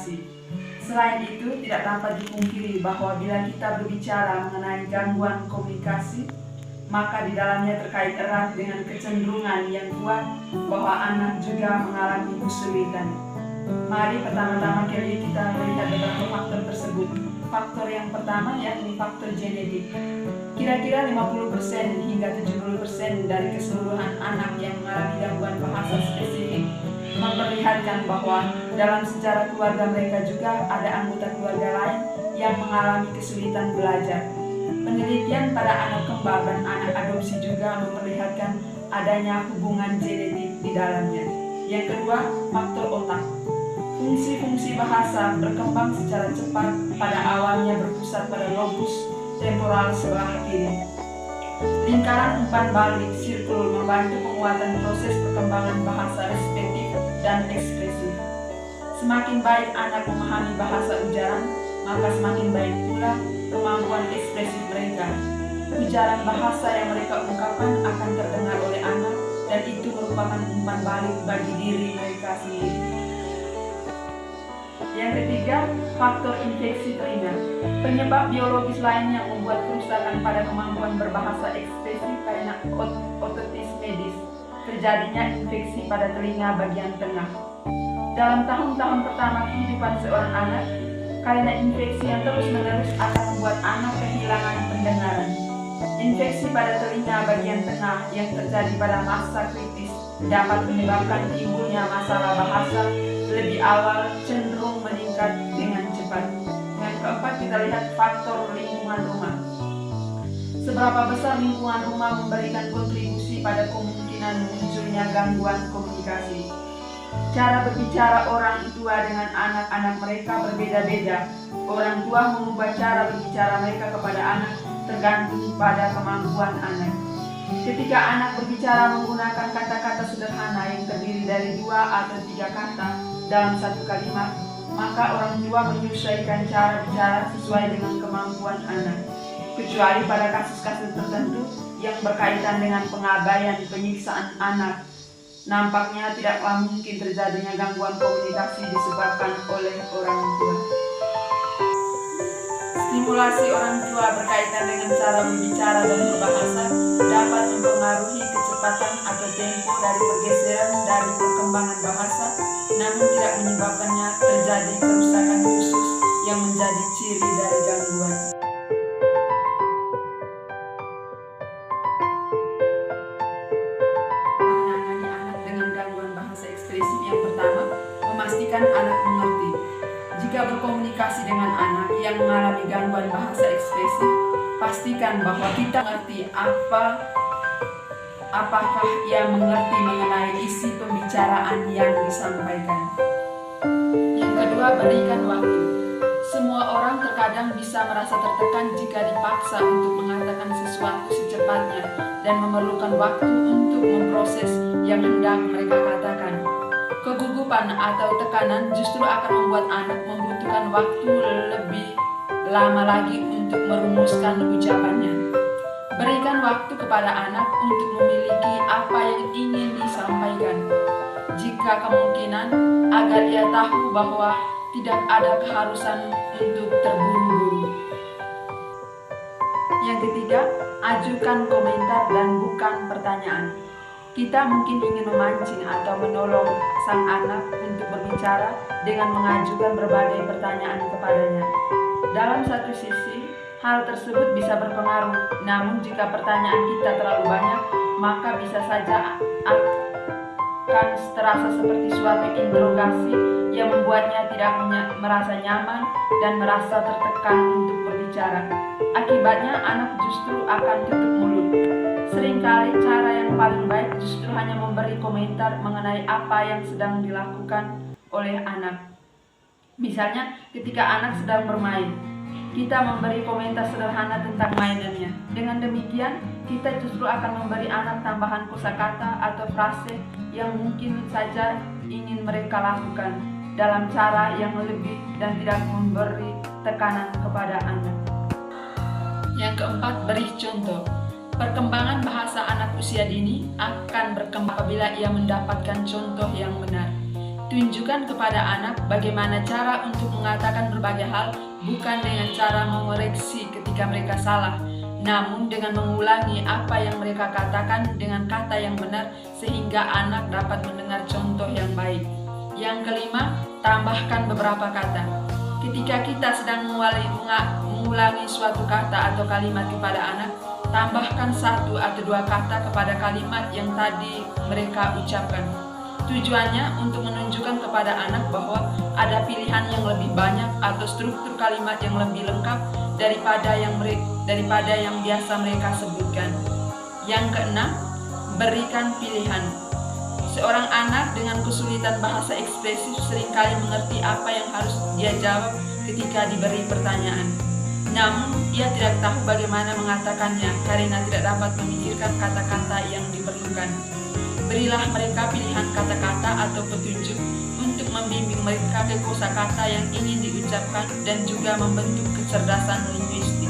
komunikasi. Selain itu, tidak dapat dipungkiri bahwa bila kita berbicara mengenai gangguan komunikasi, maka di dalamnya terkait erat dengan kecenderungan yang kuat bahwa anak juga mengalami kesulitan. Mari pertama-tama kita melihat beberapa faktor tersebut. Faktor yang pertama yakni faktor genetik. Kira-kira 50% hingga 70% dari keseluruhan anak yang mengalami gangguan bahasa spesifik memperlihatkan bahwa dalam sejarah keluarga mereka juga ada anggota keluarga lain yang mengalami kesulitan belajar. Penelitian pada anak kembar dan anak adopsi juga memperlihatkan adanya hubungan genetik di dalamnya. Yang kedua, faktor otak. Fungsi-fungsi bahasa berkembang secara cepat, pada awalnya berpusat pada lobus temporal sebelah kiri. Lingkaran umpan balik sirkel membantu penguatan proses perkembangan bahasa respektif dan ekspresif. Semakin baik anak memahami bahasa ujaran, maka semakin baik pula kemampuan ekspresif mereka. Ujaran bahasa yang mereka ungkapkan akan terdengar oleh anak, dan itu merupakan umpan balik bagi diri mereka sendiri. Yang ketiga, faktor infeksi telinga. Penyebab biologis lain yang membuat kerusakan pada kemampuan berbahasa ekspresif karena otitis medis, terjadinya infeksi pada telinga bagian tengah. Dalam tahun-tahun pertama kehidupan seorang anak, karena infeksi yang terus-menerus akan membuat anak kehilangan pendengaran. Infeksi pada telinga bagian tengah yang terjadi pada masa kritis dapat menyebabkan timbulnya masalah bahasa lebih awal, cenderung meningkat dengan cepat. Yang keempat, kita lihat faktor lingkungan rumah. Seberapa besar lingkungan rumah memberikan kontribusi pada kemungkinan munculnya gangguan komunikasi. Cara berbicara orang tua dengan anak-anak mereka berbeda-beda. Orang tua mengubah cara berbicara mereka kepada anak tergantung pada kemampuan anak. Ketika anak berbicara menggunakan kata-kata sederhana yang terdiri dari 2 atau 3 kata dalam satu kalimat, maka orang tua menyesuaikan cara bicara sesuai dengan kemampuan anak. Kecuali pada kasus-kasus tertentu yang berkaitan dengan pengabaian penyiksaan anak, nampaknya tidaklah mungkin terjadinya gangguan komunikasi disebabkan oleh orang tua. Stimulasi orang tua berkaitan dengan cara berbicara dan berbahasa dapat mempengaruhi kecepatan atau tempo dari pergeseran dari perkembangan bahasa, namun tidak menyebabkannya terjadi kerusakan khusus yang menjadi ciri dari gangguan. Menangani anak dengan gangguan bahasa ekspresif, yang pertama, memastikan anak mengerti. Jika berkomunikasi dengan anak yang mengalami gangguan bahasa ekspresif, pastikan bahwa kita mengerti apakah ia mengerti mengenai isi pembicaraan yang disampaikan. Yang kedua, berikan waktu. Semua orang terkadang bisa merasa tertekan jika dipaksa untuk mengatakan sesuatu secepatnya dan memerlukan waktu untuk memproses yang hendak mereka katakan. Kegugupan atau tekanan justru akan membuat anak membutuhkan waktu lebih lama lagi untuk merumuskan ucapannya. Berikan waktu kepada anak untuk memiliki apa yang ingin disampaikan. Jika kemungkinan, agar ia tahu bahwa tidak ada keharusan untuk terburu-buru. Yang ketiga, ajukan komentar dan bukan pertanyaan. Kita mungkin ingin memancing atau menolong sang anak untuk berbicara dengan mengajukan berbagai pertanyaan kepadanya. Dalam satu sisi, hal tersebut bisa berpengaruh, namun jika pertanyaan kita terlalu banyak, maka bisa saja akan terasa seperti suatu interogasi yang membuatnya tidak merasa nyaman dan merasa tertekan untuk berbicara. Akibatnya, anak justru akan tutup mulut. Seringkali cara yang paling baik justru hanya memberi komentar mengenai apa yang sedang dilakukan oleh anak. Misalnya, ketika anak sedang bermain, kita memberi komentar sederhana tentang mainannya. Dengan demikian, kita justru akan memberi anak tambahan kosakata atau frase yang mungkin saja ingin mereka lakukan dalam cara yang lebih dan tidak memberi tekanan kepada anak. Yang keempat, beri contoh. Perkembangan bahasa anak usia dini akan berkembang apabila ia mendapatkan contoh yang benar. Tunjukkan kepada anak bagaimana cara untuk mengatakan berbagai hal, bukan dengan cara mengoreksi ketika mereka salah, namun dengan mengulangi apa yang mereka katakan dengan kata yang benar sehingga anak dapat mendengar contoh yang baik. Yang kelima, tambahkan beberapa kata. Ketika kita sedang mengulangi suatu kata atau kalimat kepada anak, tambahkan 1 atau 2 kata kepada kalimat yang tadi mereka ucapkan. Tujuannya untuk menunjukkan kepada anak bahwa ada pilihan yang lebih banyak atau struktur kalimat yang lebih lengkap daripada yang biasa mereka sebutkan. Yang keenam, berikan pilihan. Seorang anak dengan kesulitan bahasa ekspresif seringkali mengerti apa yang harus dia jawab ketika diberi pertanyaan. Namun, dia tidak tahu bagaimana mengatakannya karena tidak dapat memikirkan kata-kata yang diperlukan. Berilah mereka pilihan kata-kata atau petunjuk untuk membimbing mereka ke kosakata yang ingin diucapkan dan juga membentuk kecerdasan linguistik.